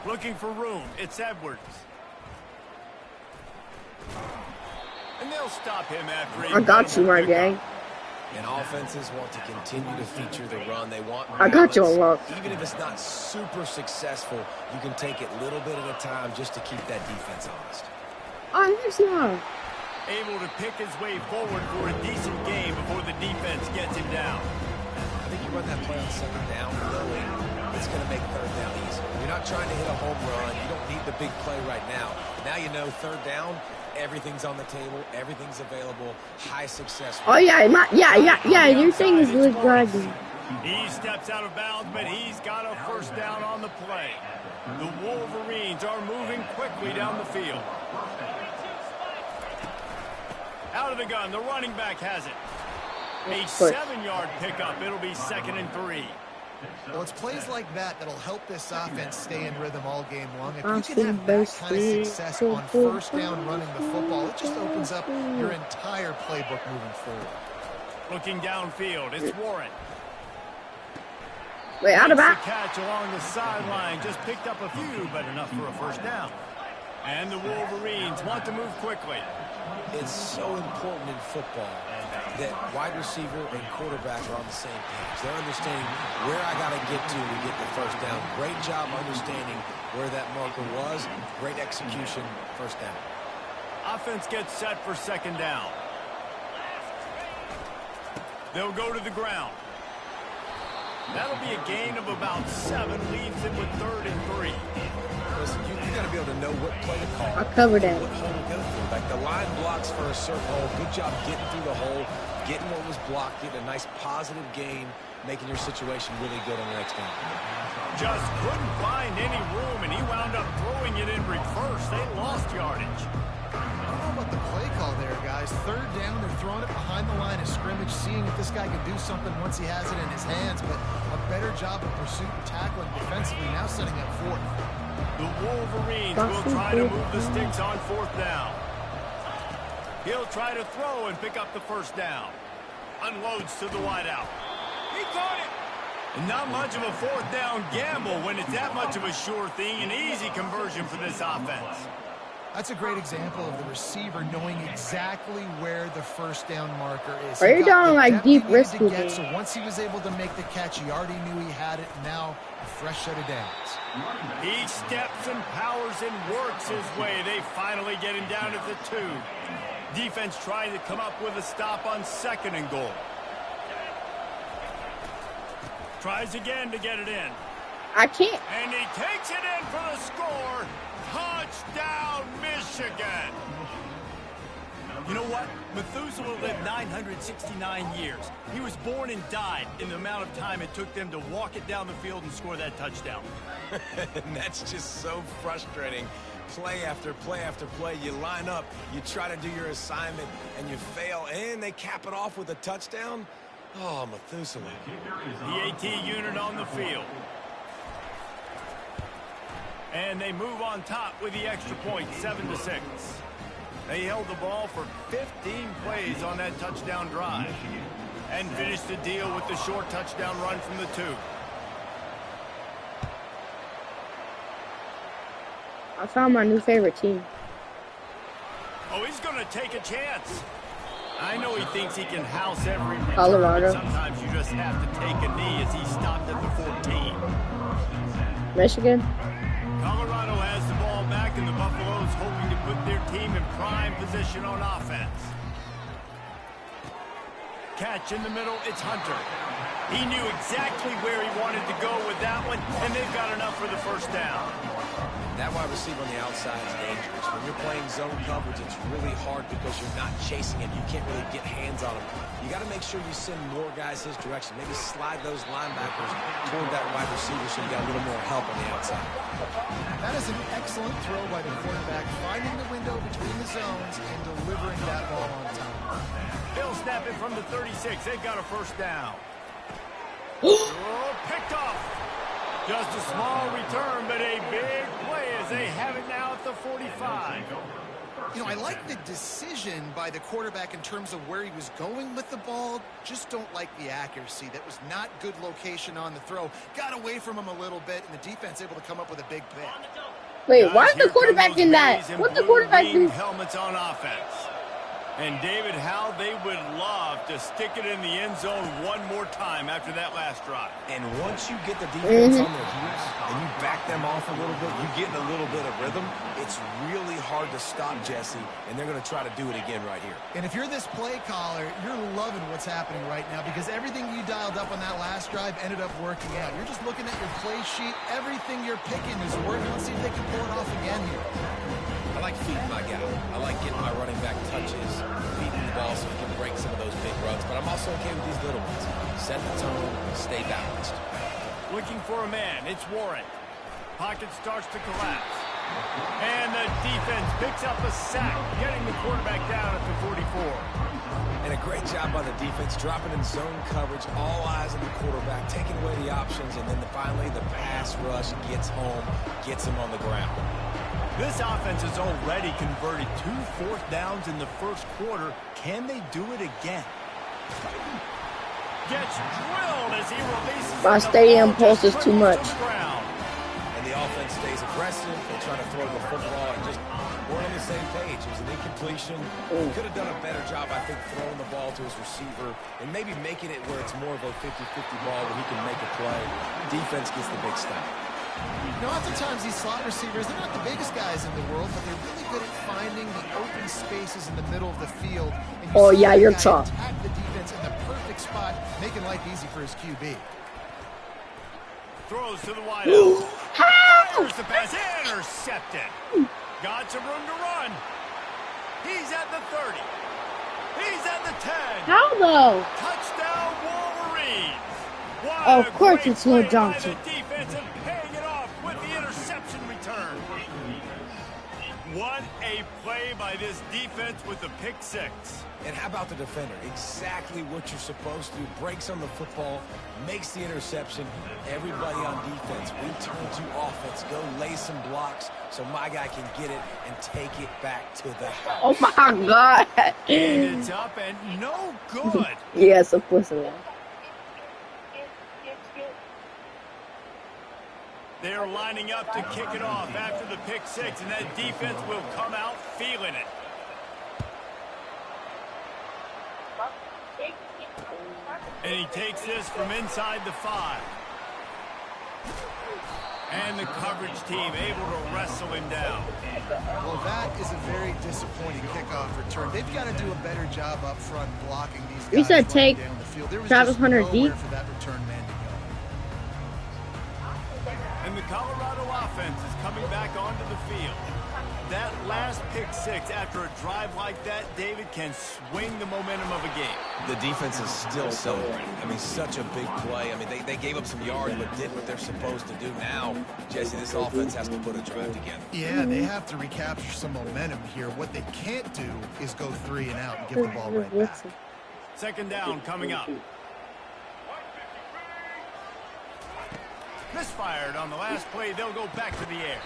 Looking for room. It's Edwards. And they'll stop him after he... I got you, my gang. And offenses want to continue to feature the run. They want balance. I got you, Unlock. Even if it's not super successful, you can take it little bit at a time just to keep that defense honest. Oh, there's no. Able to pick his way forward for a decent game before the defense gets him down. I think you run that play on second down, knowing it's going to make third down easy. You're not trying to hit a home run. You don't need the big play right now. Now you know third down, everything's on the table, everything's available, high success. Oh, yeah, your thing is really dragging. He steps out of bounds, but he's got a first down on the play. The Wolverines are moving quickly down the field. Out of the gun, the running back has it. A 7-yard pickup. It'll be 2nd and 3. Well, it's plays like that that'll help this offense stay in rhythm all game long. If you can have that kind of success on first down running the football, it just opens up your entire playbook moving forward. Looking downfield, it's Warren. Wait, out of bounds. Catch along the sideline, just picked up a few, but enough for a first down. And the Wolverines want to move quickly. It's so important in football that wide receiver and quarterback are on the same page. They're understanding where I got to get the first down. Great job understanding where that marker was. Great execution, first down. Offense gets set for 2nd down. They'll go to the ground. That'll be a gain of about 7, leaves it with 3rd and 3. Listen, you got to be able to know what play to call. I covered that. What hole to go through. Like the line blocks for a certain hole. Good job getting through the hole, getting what was blocked, getting a nice positive gain, making your situation really good on the next down. Just couldn't find any room, and he wound up throwing it in reverse. They lost yardage. I don't know about the play call there, guys. 3rd down, they're throwing it behind the line of scrimmage, seeing if this guy can do something once he has it in his hands, but a better job of pursuit and tackling defensively, now setting up 4th. The Wolverines will try to move the sticks on 4th down. He'll try to throw and pick up the first down. Unloads to the wideout. He caught it. And not much of a 4th down gamble when it's that much of a sure thing. An easy conversion for this offense. That's a great example of the receiver knowing exactly where the first down marker is. Are you down like deep risk? So once he was able to make the catch, he already knew he had it. Now a fresh set of downs. He steps and powers and works his way. They finally get him down at the 2. Defense trying to come up with a stop on 2nd and goal. Tries again to get it in. I can't. And he takes it in for the score. Touchdown, Michigan. You know what? Methuselah lived 969 years. He was born and died in the amount of time it took them to walk it down the field and score that touchdown. And that's just so frustrating. Play after play after play. You line up, you try to do your assignment, and you fail, and they cap it off with a touchdown. Oh, Methuselah. The AT unit on the field. And they move on top with the extra point, 7-6. They held the ball for 15 plays on that touchdown drive and finished the deal with the short touchdown run from the 2. I found my new favorite team. Oh, he's going to take a chance. I know he thinks he can house every return, Colorado. but sometimes you just have to take a knee as he stopped at the 14. Michigan. Colorado has the ball back, and the Buffaloes hoping to put their team in prime position on offense. Catch in the middle, it's Hunter. He knew exactly where he wanted to go with that one, and they've got enough for the first down. That wide receiver on the outside is dangerous. When you're playing zone coverage, it's really hard because you're not chasing him. You can't really get hands on him. You got to make sure you send more guys his direction. Maybe slide those linebackers toward that wide receiver so you got a little more help on the outside. That is an excellent throw by the quarterback, finding the window between the zones and delivering that ball on time. They'll snap it from the 36. They've got a first down. Oh, picked off. Just a small return, but a big play as they have it now at the 45. You know, I like the decision by the quarterback in terms of where he was going with the ball. Just don't like the accuracy. That was not good location on the throw. Got away from him a little bit, and the defense able to come up with a big pick. Wait, why is the quarterback in that? What the quarterback do? Helmets on offense. And David, how they would love to stick it in the end zone one more time after that last drive. And once you get the defense on their heels and you back them off a little bit, you get in a little bit of rhythm, it's really hard to stop Jesse, and they're going to try to do it again right here. And if you're this play caller, you're loving what's happening right now because everything you dialed up on that last drive ended up working out. You're just looking at your play sheet. Everything you're picking is working. Let's see if they can pull it off again here. I like feeding my guy. I like getting my running back touches, feeding the ball so he can break some of those big runs. But I'm also okay with these little ones. Set the tone, stay balanced. Looking for a man. It's Warren. Pocket starts to collapse. And the defense picks up a sack, getting the quarterback down at the 44. And a great job by the defense, dropping in zone coverage, all eyes on the quarterback, taking away the options, and then finally the pass rush gets home, gets him on the ground. This offense has already converted 2 fourth downs in the first quarter. Can they do it again? Gets drilled as he releases. My stadium pulse is too much. And the offense stays aggressive. They try to throw the football and just we're on the same page. It was an incompletion. He could have done a better job, I think, throwing the ball to his receiver and maybe making it where it's more of a 50-50 ball where he can make a play. Defense gets the big stop. You know, oftentimes these slot receivers, they're not the biggest guys in the world, but they're really good at finding the open spaces in the middle of the field. And Oh, yeah, you're tough. Attack the defense in the perfect spot, making life easy for his QB. Throws to the wide out. Fires the pass, intercepted. Got some room to run. He's at the 30. He's at the 10. How though? Touchdown Wolverines. What Of a course great it's Will play by Johnson. the defense and paying it off with the interception return. What a play by this defense with the pick six. And how about the defender? Exactly what you're supposed to do. Breaks on the football, makes the interception. Everybody on defense, return to offense. Go lay some blocks so my guy can get it and take it back to the house. Oh my God. And it's up and no good. Yes, of course it is. They're lining up to kick it off after the pick six, and that defense will come out feeling it. And he takes this from inside the 5. And the coverage team able to wrestle him down. Well, that is a very disappointing kickoff return. They've got to do a better job up front blocking these guys. You said take down the field. There was Travis just Hunter nowhere deep. for that return man to go. And the Colorado offense is coming back onto the field. That last pick six after a drive like that, David, can swing the momentum of a game. The defense is still celebrating. I mean, such a big play. I mean, they gave up some yards but did what they're supposed to do. Now, Jesse, this offense has to put a drive together. Yeah, they have to recapture some momentum here. What they can't do is go 3 and out and give the ball right back. Second down coming up. Misfired on the last play. They'll go back to the air.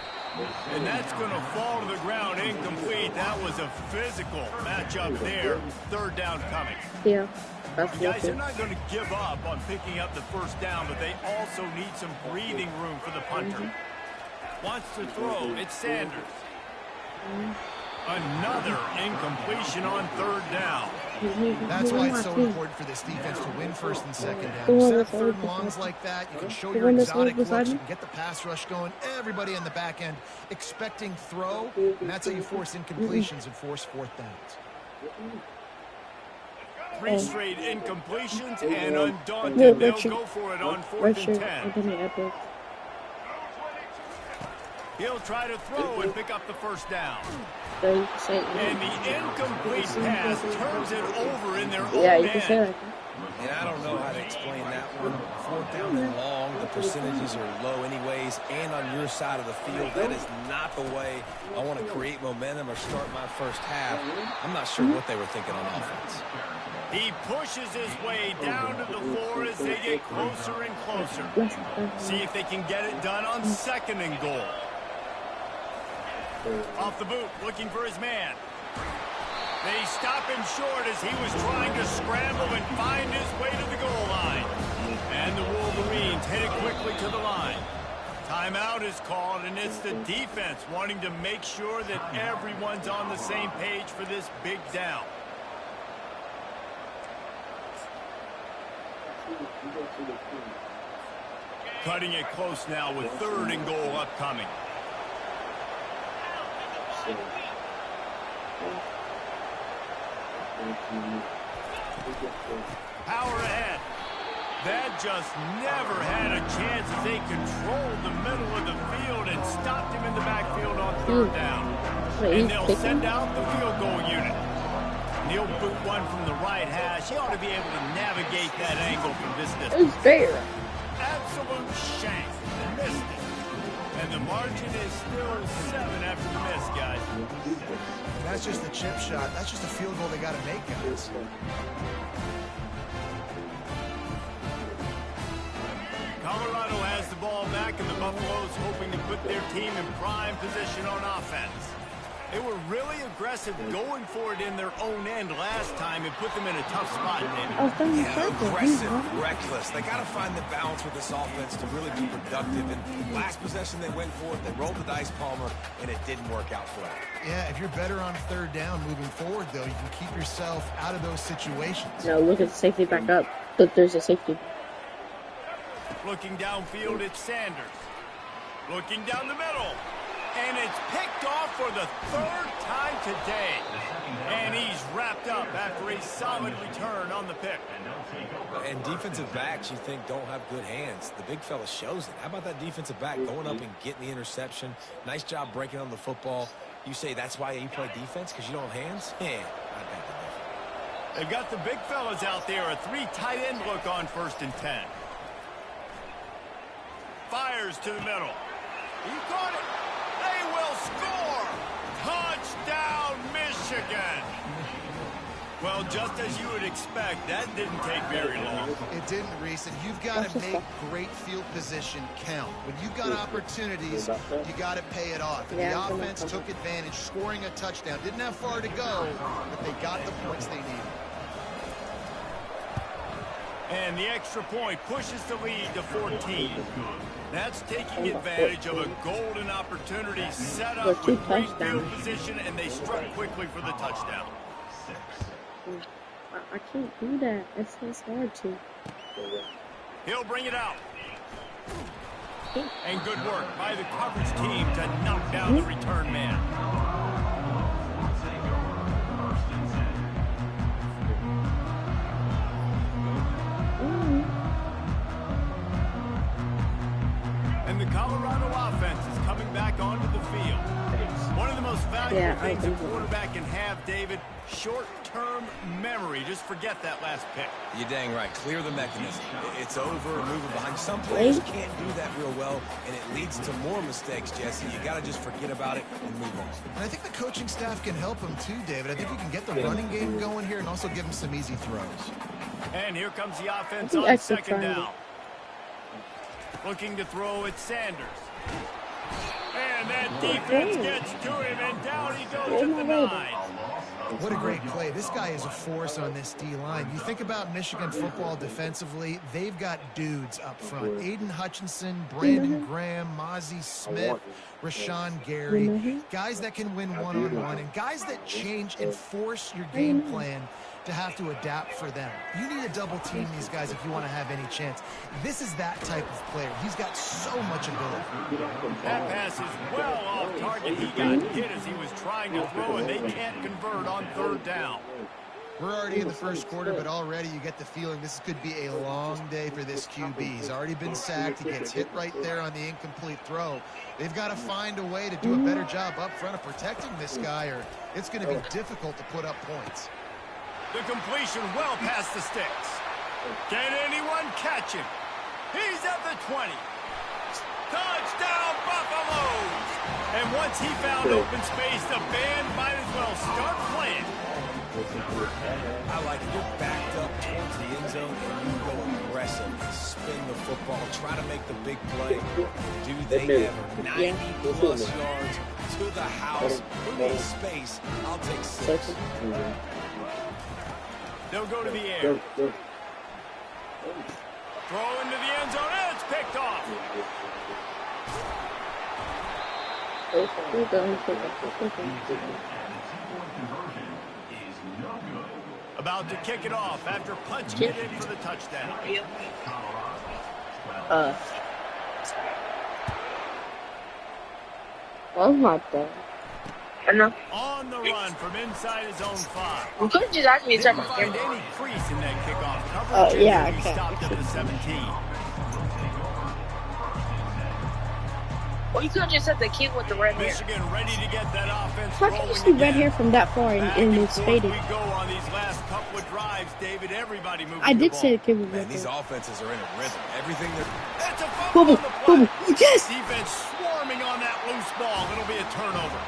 And that's going to fall to the ground incomplete. That was a physical matchup there. Third down coming. Yeah, that's Guys, they're it. not going to give up on picking up the first down, but they also need some breathing room for the punter. Wants to throw. It's Sanders. Another incompletion on third down. That's why it's so important for this defense to win first and second down. You set up third and longs like that, you can show your exotic looks, you can get the pass rush going, everybody in the back end expecting throw, and that's how you force incompletions and force fourth downs. 3 straight incompletions, and undaunted, they'll go for it on 4th and 10. He'll try to throw and pick up the first down. And the incomplete pass turns it over in their own Yeah, you can say end. that. And I don't know how to explain that one. 4th down and long, the percentages are low anyways, and on your side of the field, that is not the way I want to create momentum or start my first half. I'm not sure what they were thinking on offense. He pushes his way down to the floor as they get closer and closer. See if they can get it done on 2nd and goal. Off the boot, looking for his man. They stop him short as he was trying to scramble and find his way to the goal line. And the Wolverines headed quickly to the line. Timeout is called, and it's the defense wanting to make sure that everyone's on the same page for this big down. Cutting it close now with 3rd and goal upcoming. Power ahead. That just never had a chance as they controlled the middle of the field and stopped him in the backfield on 3rd down. And they'll send out the field goal unit. And he'll boot one from the right hash. He ought to be able to navigate that angle from this distance. It's fair. Absolute shank. Missed it. And the margin is still 7 after the miss, guys. That's just a chip shot. That's just a field goal they got to make, guys. Colorado has the ball back, and the Buffaloes hoping to put their team in prime position on offense. They were really aggressive going for it in their own end last time and put them in a tough spot, David. Yeah, aggressive, reckless. They got to find the balance with this offense to really be productive. And last possession they went for it, they rolled the dice, Palmer, and it didn't work out for them. Yeah, if you're better on 3rd down moving forward, though, you can keep yourself out of those situations. No, look at the safety back up. Look, there's a safety. Looking downfield, it's Sanders. Looking down the middle. And it's picked off for the 3rd time today. And he's wrapped up after a solid return on the pick. And defensive backs, you think, don't have good hands. The big fella shows it. How about that defensive back going up and getting the interception? Nice job breaking on the football. You say that's why you play defense, because you don't have hands? Yeah, I bet the difference. They've got the big fellas out there. A 3 tight end look on 1st and 10. Fires to the middle. He caught it. They will score. Touchdown, Michigan. Well, just as you would expect, that didn't take very long. It didn't, Reese, and you've got to make great field position count. When you've got opportunities, you got to pay it off. And the offense took advantage, scoring a touchdown. Didn't have far to go, but they got the points they needed. And the extra point pushes the lead to 14. That's taking advantage of a golden opportunity set up with great field position, and they struck quickly for the touchdown. I can't do that. It's hard to. He'll bring it out. And good work by the coverage team to knock down the return man. And the Colorado offense is coming back onto the field. One of the most valuable things a quarterback can have, David, short-term memory. Just forget that last pick. You're dang right. Clear the mechanism. It's over, moving behind. Some players can't do that real well, and it leads to more mistakes, Jesse. You got to just forget about it and move on. And I think the coaching staff can help him too, David. I think we can get the running game going here and also give him some easy throws. And here comes the offense on 2nd down. Looking to throw at Sanders. And that defense gets to him, and down he goes at the 9. What a great play. This guy is a force on this D-line. You think about Michigan football defensively, they've got dudes up front. Aiden Hutchinson, Brandon Graham, Mozzie Smith, Rashawn Gary. Guys that can win one-on-one, and guys that change and force your game plan to have to adapt for them. You need to double team these guys if you want to have any chance. This is that type of player. He's got so much ability. That pass is well off target. He got hit as he was trying to throw, and they can't convert on 3rd down. We're already in the first quarter, but already you get the feeling this could be a long day for this QB. He's already been sacked. He gets hit right there on the incomplete throw. They've got to find a way to do a better job up front of protecting this guy, or it's going to be difficult to put up points. The completion well past the sticks. Can anyone catch him? He's at the 20. Touchdown, Buffaloes! And once he found open space, the band might as well start playing. I like it. You're backed up towards the end zone, and you go aggressive. Spin the football. Try to make the big play. Do they ever? 90-plus yards. to the house. Who needs space? I'll take 6. They'll go to the air. Throw into the end zone, and it's picked off. About to kick it off after punching it in for the touchdown. Oh my God. On the run from inside his own 5. You could just ask me to Didn't find any crease in that kickoff coverage. Oh, yeah, He okay. stopped at the 17. Well, you could have just said the kid with the red hair. Michigan ready to get that offense How can you rolling see red again. hair from that far Back and and it's forth faded? we go on these last couple of drives, David. Everybody moving I the did ball. say the kid was Man, red these hair. offenses are in a rhythm. Everything they're... It's a fumble Bubble, on the play. bubble, yes! Defense swarming on that loose ball. It'll be a turnover.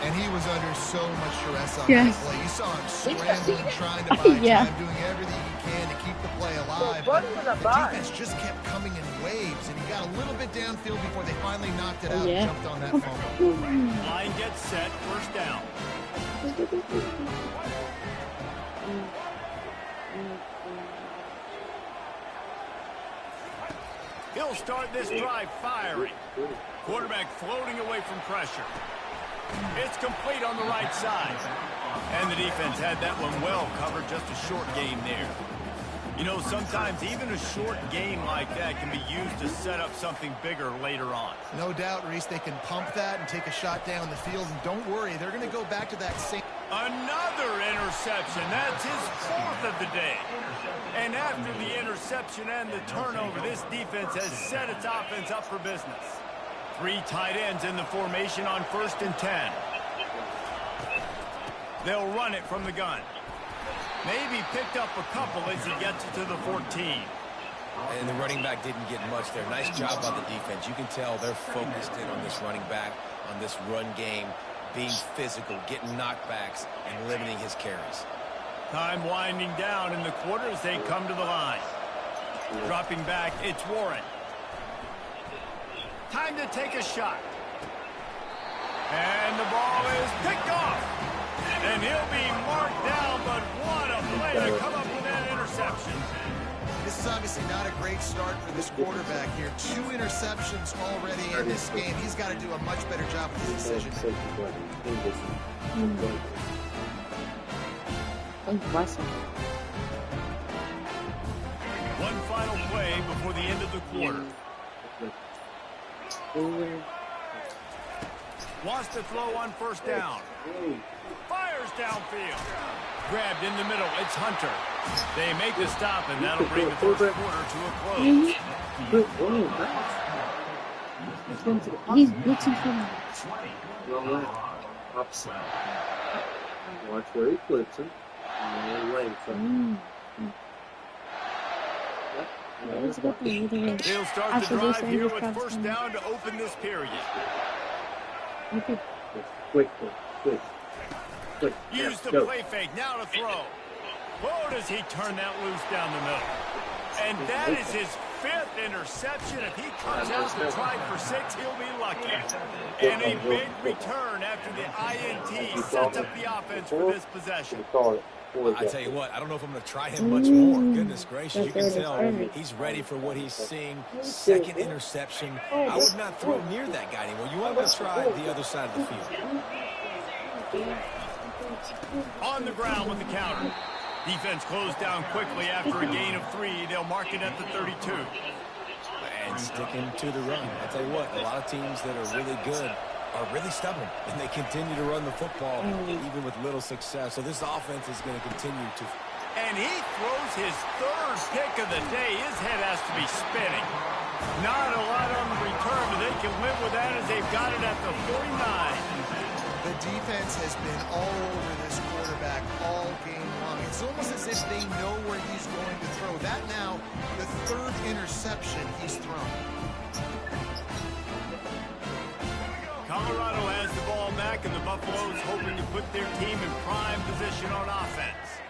And he was under so much stress on Yes. that play. You saw him scrambling, trying to buy Yeah. time, doing everything he can to keep the play alive. Well, But Buddy was the a bot. defense just kept coming in waves, and he got a little bit downfield before they finally knocked it out Yeah. and jumped on that fumble. Line gets set. First down. He'll start this drive firing. Quarterback floating away from pressure. It's complete on the right side. And the defense had that one well covered. Just a short gain there. You know, sometimes even a short gain like that can be used to set up something bigger later on. No doubt, Reese, they can pump that and take a shot down the field. And don't worry, they're going to go back to that same... Another interception. That's his 4th of the day. And after the interception and the turnover, this defense has set its offense up for business. 3 tight ends in the formation on 1st and 10. They'll run it from the gun. Maybe picked up a couple as he gets it to the 14. And the running back didn't get much there. Nice job by the defense. You can tell they're focused in on this running back, on this run game, being physical, getting knockbacks, and limiting his carries. Time winding down in the quarter as they come to the line. Dropping back, it's Warren. Time to take a shot. And the ball is picked off. And he'll be marked down, but what a play to come up with that interception. This is obviously not a great start for this quarterback here. 2 interceptions already in this game. He's got to do a much better job with his decision. One final play before the end of the quarter. Wants to throw on 1st down. Fires downfield. Grabbed in the middle. It's Hunter. They make the stop, and that'll bring the first quarter to a close. He's blitzing from Watch where he flips him. He'll start the drive here with 1st down to open this period. Quick. Use the play fake. Now to throw. Oh, does he turn that loose down the middle. And that is his 5th interception. If he comes out to try for 6, he'll be lucky. And a big return after the INT sets up the offense for this possession. I tell you what, I don't know if I'm going to try him much more. Goodness gracious, you can tell he's ready for what he's seeing. 2nd interception. I would not throw near that guy anymore. You want to try the other side of the field. On the ground with the counter. Defense closed down quickly after a gain of 3. They'll mark it at the 32. And sticking to the run. I tell you what, a lot of teams that are really good are really stubborn, and they continue to run the football even with little success. So this offense is going to continue to... And he throws his 3rd pick of the day. His head has to be spinning. Not a lot on the return, but they can live with that as they've got it at the 49. The defense has been all over this quarterback all game long. It's almost as if they know where he's going to throw. That now, the 3rd interception he's thrown. Colorado has the ball back, and the Buffaloes hoping to put their team in prime position on offense.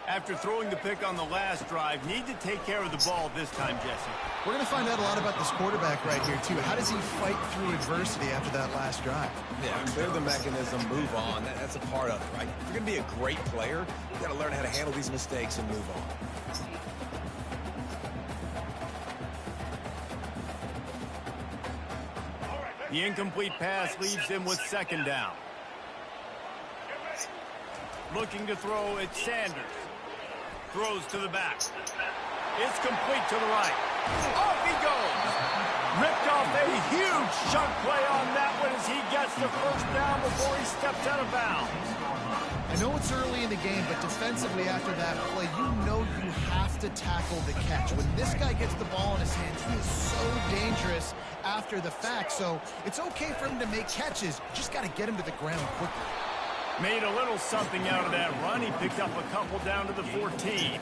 After throwing the pick on the last drive, need to take care of the ball this time, Jesse. We're going to find out a lot about this quarterback right here, too. How does he fight through adversity after that last drive? Yeah, clear the mechanism, move on. That's a part of it, right? If you're going to be a great player, you got to learn how to handle these mistakes and move on. The incomplete pass leaves him with second down. Looking to throw, it's Sanders. Throws to the back. It's complete to the right. Off he goes. Ripped off a huge chunk play on that one as he gets the first down before he steps out of bounds. I know it's early in the game, but defensively after that play, you know you have to tackle the catch. When this guy gets the ball in his hands, he is so dangerous after the fact. So it's okay for him to make catches. You just got to get him to the ground quickly. Made a little something out of that run. He picked up a couple down to the 14.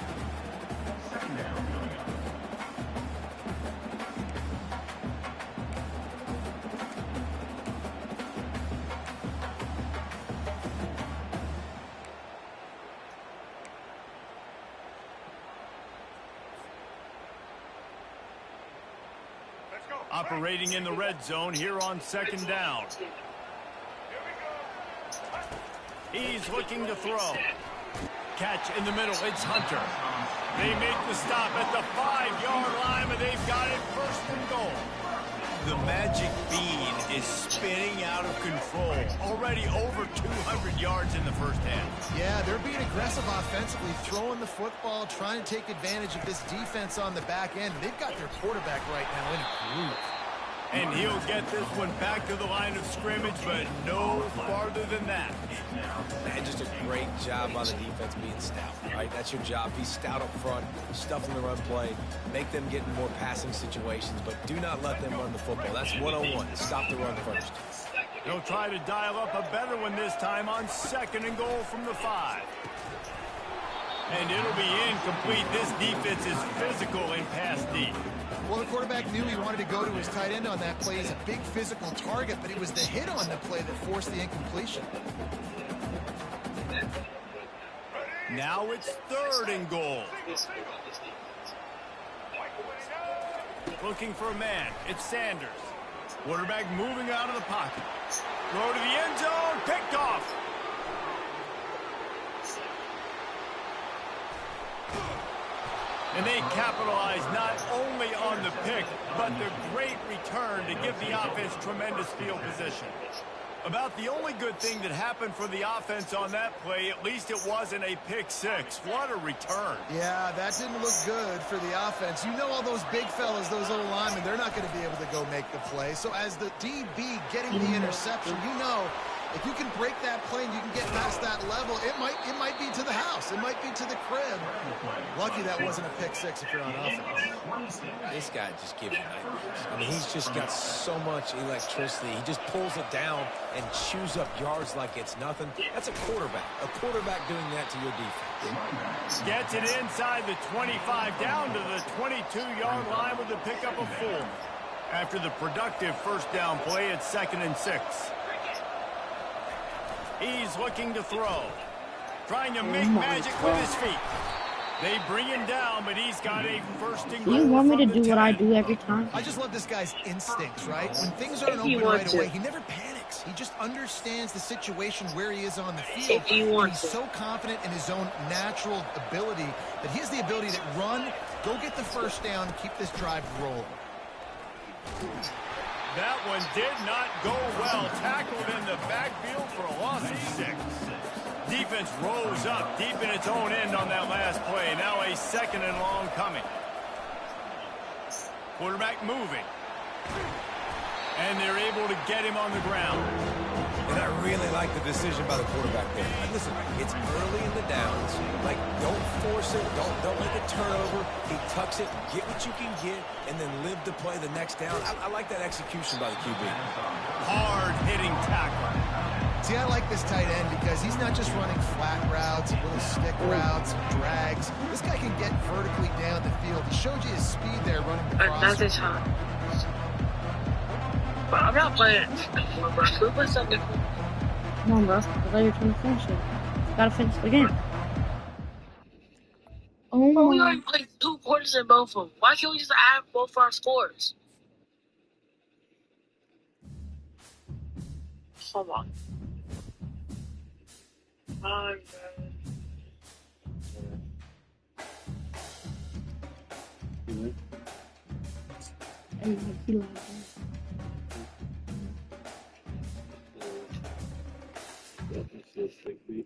Operating in the red zone here on second down. He's looking to throw. Catch in the middle. It's Hunter. They make the stop at the 5-yard line, and they've got it first and goal. The magic bean is spinning out of control. Already over 200 yards in the first half. Yeah, they're being aggressive offensively, throwing the football, trying to take advantage of this defense on the back end. They've got their quarterback right now in a groove. And he'll get this one back to the line of scrimmage, but no farther than that. Man, just a great job by the defense being stout, right? That's your job. Be stout up front, stuff in the run play, make them get in more passing situations, but do not let them run the football. That's 101. Stop the run first. They'll try to dial up a better one this time on second and goal from the 5. And it'll be incomplete. This defense is physical in pass deep. Well, the quarterback knew he wanted to go to his tight end on that play. He's a big physical target, but it was the hit on the play that forced the incompletion. Now it's third and goal. Looking for a man. It's Sanders. Quarterback moving out of the pocket. Throw to the end zone. Picked off. And they capitalize not only on the pick, but the great return to give the offense tremendous field position. About the only good thing that happened for the offense on that play, at least it wasn't a pick six. What a return. Yeah, that didn't look good for the offense. You know all those big fellas, those little linemen, they're not going to be able to go make the play. So as the DB getting the interception, you know, if you can break that play and you can get past that level, it might be to the house. It might be to the crib. Lucky that wasn't a pick six if you're on offense. This guy just gives you nightmares. I mean, he's just got so much electricity. He just pulls it down and chews up yards like it's nothing. That's a quarterback. A quarterback doing that to your defense. Gets it inside the 25, down to the 22-yard line with a pickup of 4. After the productive first down play, it's 2nd and 6. He's looking to throw. Trying to make magic with his feet. They bring him down, but he's got a first and goal. Do you want me to do what I do every time? I just love this guy's instincts, right? When things aren't open right away, he never panics. He just understands the situation where he is on the field. He's so confident in his own natural ability that he has the ability to run, go get the first down, and keep this drive rolling. That one did not go well. Tackled in the backfield for a loss of 6. Defense rose up deep in its own end on that last play. Now a 2nd and long coming. Quarterback moving. And they're able to get him on the ground. And I really like the decision by the quarterback there. Like, listen, it's early in the downs. Like, don't force it. Don't make a turnover. He tucks it, get what you can get, and then live to play the next down. I like that execution by the QB. Hard-hitting tackle. See, I like this tight end because he's not just running flat routes, little stick routes, drags. This guy can get vertically down the field. He showed you his speed there running the cross. That's time. But I'm not playing. Who something? Come on, bro. I thought you were trying to finish it. You gotta finish the game. Oh Bro, we my. already played 2 quarters in both of them. Why can't we just add both our scores? Come on. My God. Mhm. And like, he logged in. Yeah, it's just like we-